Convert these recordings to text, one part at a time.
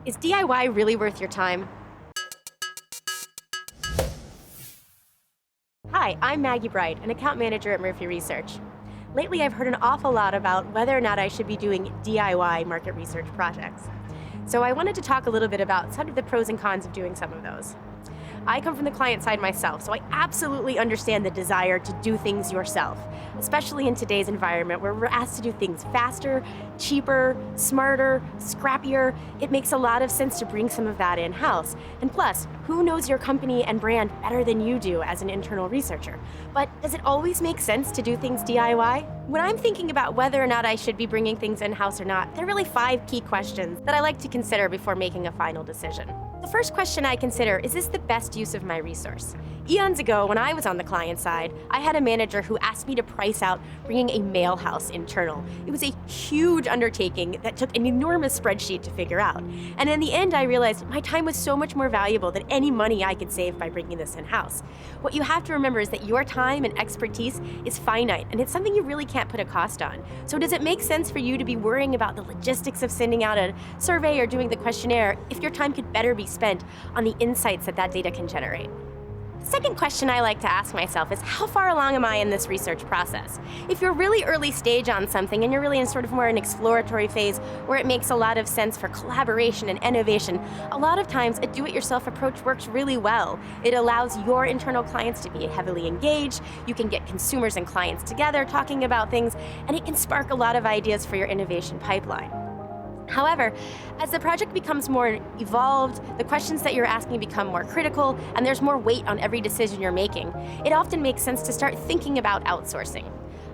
Is DIY really worth your time? Hi, I'm Maggie Bright, an account manager at Murphy Research. Lately, I've heard an awful lot about whether or not I should be doing DIY market research projects. So I wanted to talk a little bit about some of the pros and cons of doing some of those. I come from the client side myself, so I absolutely understand the desire to do things yourself, especially in today's environment where we're asked to do things faster, cheaper, smarter, scrappier. It makes a lot of sense to bring some of that in-house. And plus, who knows your company and brand better than you do as an internal researcher? But does it always make sense to do things DIY? When I'm thinking about whether or not I should be bringing things in-house or not, there are really 5 key questions that I like to consider before making a final decision. The first question I consider, is this the best use of my resource? Eons ago, when I was on the client side, I had a manager who asked me to price out bringing a mail house internal. It was a huge undertaking that took an enormous spreadsheet to figure out. And in the end, I realized my time was so much more valuable than any money I could save by bringing this in-house. What you have to remember is that your time and expertise is finite, and it's something you really can't put a cost on. So does it make sense for you to be worrying about the logistics of sending out a survey or doing the questionnaire if your time could better be spent on the insights that that data can generate? The second question I like to ask myself is, how far along am I in this research process? If you're really early stage on something and you're really in sort of more an exploratory phase where it makes a lot of sense for collaboration and innovation, a lot of times a do-it-yourself approach works really well. It allows your internal clients to be heavily engaged, you can get consumers and clients together talking about things, and it can spark a lot of ideas for your innovation pipeline. However, as the project becomes more evolved, the questions that you're asking become more critical, and there's more weight on every decision you're making, it often makes sense to start thinking about outsourcing.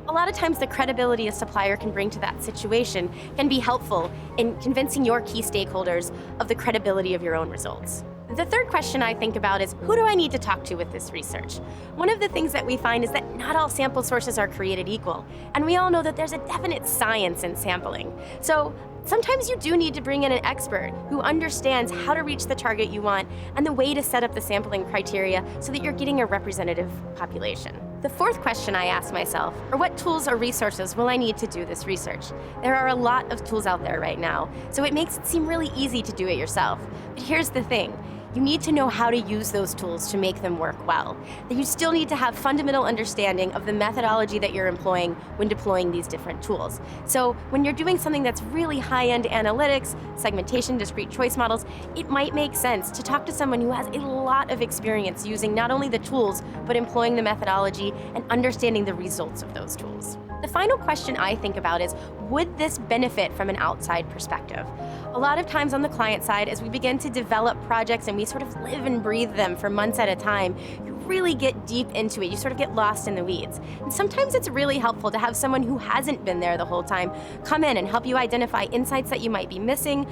A lot of times the credibility a supplier can bring to that situation can be helpful in convincing your key stakeholders of the credibility of your own results. The third question I think about is, who do I need to talk to with this research? One of the things that we find is that not all sample sources are created equal, and we all know that there's a definite science in sampling. So sometimes you do need to bring in an expert who understands how to reach the target you want and the way to set up the sampling criteria so that you're getting a representative population. The fourth question I ask myself are, what tools or resources will I need to do this research? There are a lot of tools out there right now, so it makes it seem really easy to do it yourself. But here's the thing. You need to know how to use those tools to make them work well. That you still need to have fundamental understanding of the methodology that you're employing when deploying these different tools. So when you're doing something that's really high-end analytics, segmentation, discrete choice models, it might make sense to talk to someone who has a lot of experience using not only the tools, but employing the methodology and understanding the results of those tools. The final question I think about is, would this benefit from an outside perspective? A lot of times on the client side, as we begin to develop projects and we sort of live and breathe them for months at a time, you really get deep into it. You sort of get lost in the weeds. And sometimes it's really helpful to have someone who hasn't been there the whole time come in and help you identify insights that you might be missing,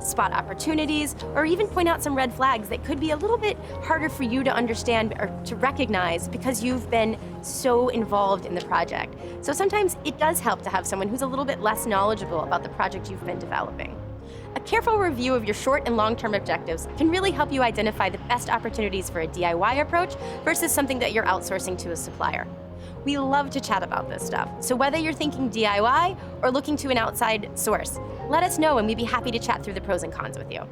spot opportunities, or even point out some red flags that could be a little bit harder for you to understand or to recognize because you've been so involved in the project. So sometimes it does help to have someone who's a little bit less knowledgeable about the project you've been developing. A careful review of your short and long-term objectives can really help you identify the best opportunities for a DIY approach versus something that you're outsourcing to a supplier. We love to chat about this stuff, so whether you're thinking DIY or looking to an outside source, let us know and we'd be happy to chat through the pros and cons with you.